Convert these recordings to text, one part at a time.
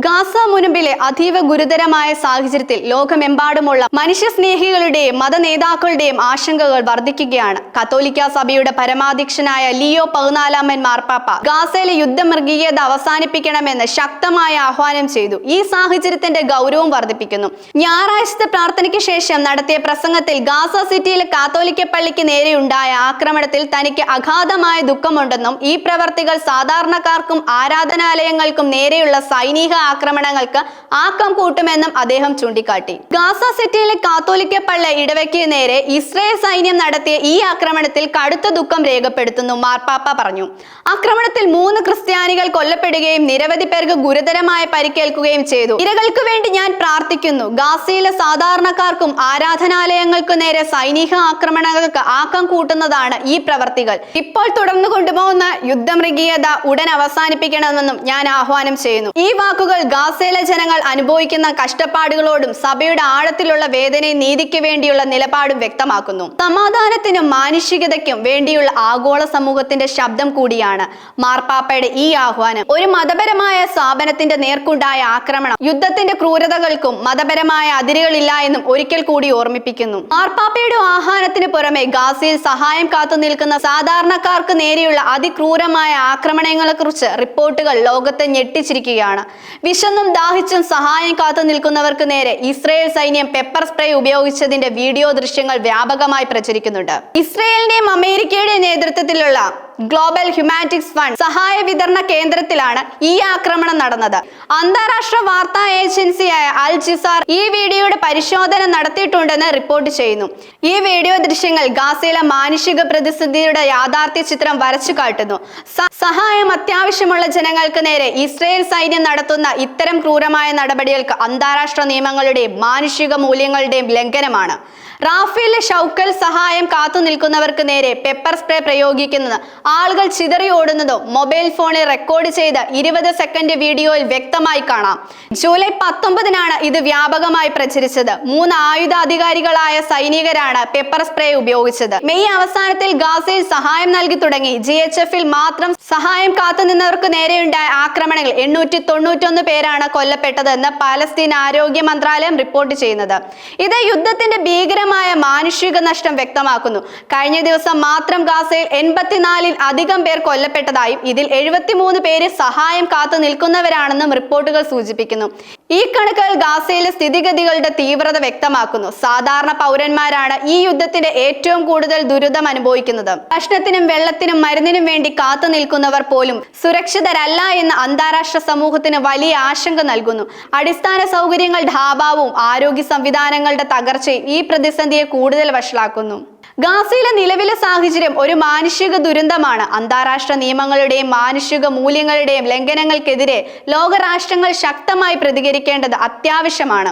Gaza മുനമ്പിലെ അതീവ ഗുരുതരമായ സാഹചര്യത്തിൽ ലോകമെമ്പാടുമുള്ള മനുഷ്യസ്നേഹികളുടെയും മതനേതാക്കളുടെയും ആശങ്കകൾ വർദ്ധിക്കുകയാണ്. കത്തോലിക്ക സഭയുടെ പരമാധ്യക്ഷനായ ലിയോ 14 മാർപ്പാപ്പ ഗാസയിലെ യുദ്ധമൃഗീയത അവസാനിപ്പിക്കണമെന്ന് ശക്തമായ ആഹ്വാനം ചെയ്തു. ഈ സാഹചര്യത്തിന്റെ ഗൗരവം വർദ്ധിപ്പിക്കുന്നു. ഞായറാഴ്ചത്തെ പ്രാർത്ഥനയ്ക്ക് ശേഷം നടത്തിയ പ്രസംഗത്തിൽ ഗാസ സിറ്റിയിലെ കാത്തോലിക്ക പള്ളിക്ക് നേരെയുണ്ടായ ആക്രമണത്തിൽ തനിക്ക് അഗാധമായ ദുഃഖമുണ്ടെന്നും ഈ പ്രവർത്തികൾ സാധാരണക്കാർക്കും ആരാധനാലയങ്ങൾക്കും നേരെയുള്ള സൈനിക ആക്രമണങ്ങൾക്ക് ആക്കം കൂട്ടുമെന്നും അദ്ദേഹം ചൂണ്ടിക്കാട്ടി. ഗാസ സിറ്റിയിലെ കാത്തോലിക്ക പള്ളി ഇടവയ്ക്ക് നേരെ ഇസ്രായേൽ സൈന്യം നടത്തിയ ഈ ആക്രമണത്തിൽ കടുത്ത ദുഃഖം രേഖപ്പെടുത്തുന്നു മാർപ്പാപ്പ പറഞ്ഞു. ആക്രമണത്തിൽ 3 ക്രിസ്ത്യാനികൾ കൊല്ലപ്പെടുകയും നിരവധി പേർക്ക് ഗുരുതരമായ പരിക്കേൽക്കുകയും ചെയ്തു. ഇരകൾക്ക് വേണ്ടി ഞാൻ പ്രാർത്ഥിക്കുന്നു. ഗാസയിലെ സാധാരണക്കാർക്കും ആരാധനാലയങ്ങൾക്കു നേരെ സൈനിക ആക്രമണങ്ങൾക്ക് ആക്കം കൂട്ടുന്നതാണ് ഈ പ്രവർത്തികൾ. ഇപ്പോൾ തുടർന്നു കൊണ്ടുപോകുന്ന യുദ്ധമൃഗീയത ഉടൻ അവസാനിപ്പിക്കണമെന്നും ഞാൻ ആഹ്വാനം ചെയ്യുന്നു. ഈ വാക്കുകൾ ഗാസയിലെ ജനങ്ങൾ അനുഭവിക്കുന്ന കഷ്ടപ്പാടുകളോടും സഭയുടെ ആഴത്തിലുള്ള വേദനയും നീതിക്ക് വേണ്ടിയുള്ള നിലപാടും വ്യക്തമാക്കുന്നു. സമാധാനത്തിനും മാനുഷികതയ്ക്കും വേണ്ടിയുള്ള ആഗോള സമൂഹത്തിന്റെ ശബ്ദം കൂടിയാണ് മാർപ്പാപ്പയുടെ ഈ ആഹ്വാനം. ഒരു മതപരമായ സ്ഥാപനത്തിന്റെ നേർക്കുണ്ടായ ആക്രമണം യുദ്ധത്തിന്റെ ക്രൂരതകൾക്കും മതപരമായ അതിരുകളില്ല എന്നും ഒരിക്കൽ കൂടി ഓർമ്മിപ്പിക്കുന്നു. മാർപ്പാപ്പയുടെ ആഹ്വാനത്തിന് പുറമെ ഗാസയിൽ സഹായം കാത്തു നിൽക്കുന്ന സാധാരണക്കാർക്ക് നേരെയുള്ള അതിക്രൂരമായ ആക്രമണങ്ങളെ കുറിച്ച് റിപ്പോർട്ടുകൾ ലോകത്തെ ഞെട്ടിച്ചിരിക്കുകയാണ്. വിശന്നും ദാഹിച്ചും സഹായം കാത്തു നിൽക്കുന്നവർക്ക് നേരെ ഇസ്രായേൽ സൈന്യം പെപ്പർ സ്പ്രേ ഉപയോഗിച്ചതിന്റെ വീഡിയോ ദൃശ്യങ്ങൾ വ്യാപകമായി പ്രചരിക്കുന്നുണ്ട്. ഇസ്രായേലിന്റെയും അമേരിക്കയുടെയും നേതൃത്വത്തിലുള്ള ഗ്ലോബൽ ഹ്യൂമാനിറ്റീസ് ഫണ്ട് സഹായ വിതരണ കേന്ദ്രത്തിലാണ് ഈ ആക്രമണം നടന്നത്. അന്താരാഷ്ട്ര വാർത്താ ഏജൻസിയായ അൽ ജസീറ ഈ വീഡിയോയുടെ പരിശോധന നടത്തിയിട്ടുണ്ടെന്ന് റിപ്പോർട്ട് ചെയ്യുന്നു. ഈ വീഡിയോ ദൃശ്യങ്ങൾ ഗാസയിലെ മാനുഷിക പ്രതിസന്ധിയുടെ യാഥാർത്ഥ്യ ചിത്രം വരച്ചു കാട്ടുന്നു. സഹായം അത്യാവശ്യമുള്ള ജനങ്ങൾക്ക് നേരെ ഇസ്രായേൽ സൈന്യം നടത്തുന്ന ഇത്തരം ക്രൂരമായ നടപടികൾക്ക് അന്താരാഷ്ട്ര നിയമങ്ങളുടെയും മാനുഷിക മൂല്യങ്ങളുടെയും ലംഘനമാണ്. റാഫേലിലെ ഷൗക്കൽ സഹായം കാത്തു നിൽക്കുന്നവർക്ക് നേരെ പെപ്പർ സ്പ്രേ പ്രയോഗിക്കുന്നത് ആളുകൾ ചിതറി ഓടുന്നതോ മൊബൈൽ ഫോണിൽ റെക്കോർഡ് ചെയ്ത 20 സെക്കൻഡ് വീഡിയോയിൽ വ്യക്തമായി കാണാം. ജൂലൈ 19 ഇത് വ്യാപകമായി പ്രചരിച്ചത്. 3 ആയുധാധികാരികളായ സൈനികരാണ് പെപ്പർ സ്പ്രേ ഉപയോഗിച്ചത്. മെയ് അവസാനത്തിൽ ഗാസയിൽ സഹായം നൽകി തുടങ്ങി. GHFൽ മാത്രം സഹായം കാത്തുനിന്നവർക്ക് നേരെയുണ്ടായ ആക്രമണങ്ങൾ 891 പേരാണ് കൊല്ലപ്പെട്ടതെന്ന് പാലസ്തീൻ ആരോഗ്യ മന്ത്രാലയം റിപ്പോർട്ട് ചെയ്യുന്നത്. ഇത് യുദ്ധത്തിന്റെ ഭീകരമായ മാനുഷിക നഷ്ടം വ്യക്തമാക്കുന്നു. കഴിഞ്ഞ ദിവസം മാത്രം ഗാസയിൽ 84 അധികം പേർ കൊല്ലപ്പെട്ടതായും ഇതിൽ 73 പേര് സഹായം കാത്തു നിൽക്കുന്നവരാണെന്നും റിപ്പോർട്ടുകൾ സൂചിപ്പിക്കുന്നു. ഈ കണക്കുകൾ ഗാസയിലെ സ്ഥിതിഗതികളുടെ തീവ്രത വ്യക്തമാക്കുന്നു. സാധാരണ പൗരന്മാരാണ് ഈ യുദ്ധത്തിന്റെ ഏറ്റവും കൂടുതൽ ദുരിതം അനുഭവിക്കുന്നത്. ഭക്ഷണത്തിനും വെള്ളത്തിനും മരുന്നിനും വേണ്ടി കാത്തു നിൽക്കുന്നവർ പോലും സുരക്ഷിതരല്ല എന്ന് അന്താരാഷ്ട്ര സമൂഹത്തിന് വലിയ ആശങ്ക നൽകുന്നു. അടിസ്ഥാന സൗകര്യങ്ങളുടെ അഭാവവും ആരോഗ്യ സംവിധാനങ്ങളുടെ തകർച്ചയും ഈ പ്രതിസന്ധിയെ കൂടുതൽ വഷളാക്കുന്നു. ഗാസയിലെ നിലവിലെ സാഹചര്യം ഒരു മാനുഷിക ദുരന്തമാണ്. അന്താരാഷ്ട്ര നിയമങ്ങളുടെയും മാനുഷിക മൂല്യങ്ങളുടെയും ലംഘനങ്ങൾക്കെതിരെ ലോകരാഷ്ട്രങ്ങൾ ശക്തമായി പ്രതികരിക്കേണ്ടത് അത്യാവശ്യമാണ്.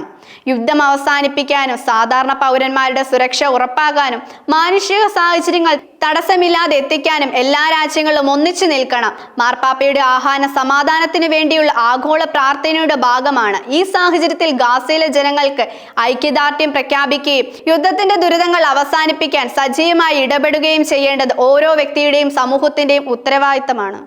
യുദ്ധം അവസാനിപ്പിക്കാനും സാധാരണ പൗരന്മാരുടെ സുരക്ഷ ഉറപ്പാക്കാനും മാനുഷിക സാഹചര്യങ്ങൾ തടസ്സമില്ലാതെ എത്തിക്കാനും എല്ലാ രാജ്യങ്ങളും ഒന്നിച്ചു നിൽക്കണം. മാർപ്പാപ്പയുടെ ആഹ്വാനം സമാധാനത്തിന് വേണ്ടിയുള്ള ആഗോള പ്രാർത്ഥനയുടെ ഭാഗമാണ്. ഈ സാഹചര്യത്തിൽ ഗാസയിലെ ജനങ്ങൾക്ക് ഐക്യദാർഢ്യം പ്രഖ്യാപിക്കുകയും യുദ്ധത്തിന്റെ ദുരിതങ്ങൾ അവസാനിപ്പിക്കാൻ സജീവമായി ഇടപെടുകയും ചെയ്യേണ്ടത് ഓരോ വ്യക്തിയുടെയും സമൂഹത്തിന്റെയും ഉത്തരവാദിത്തമാണ്.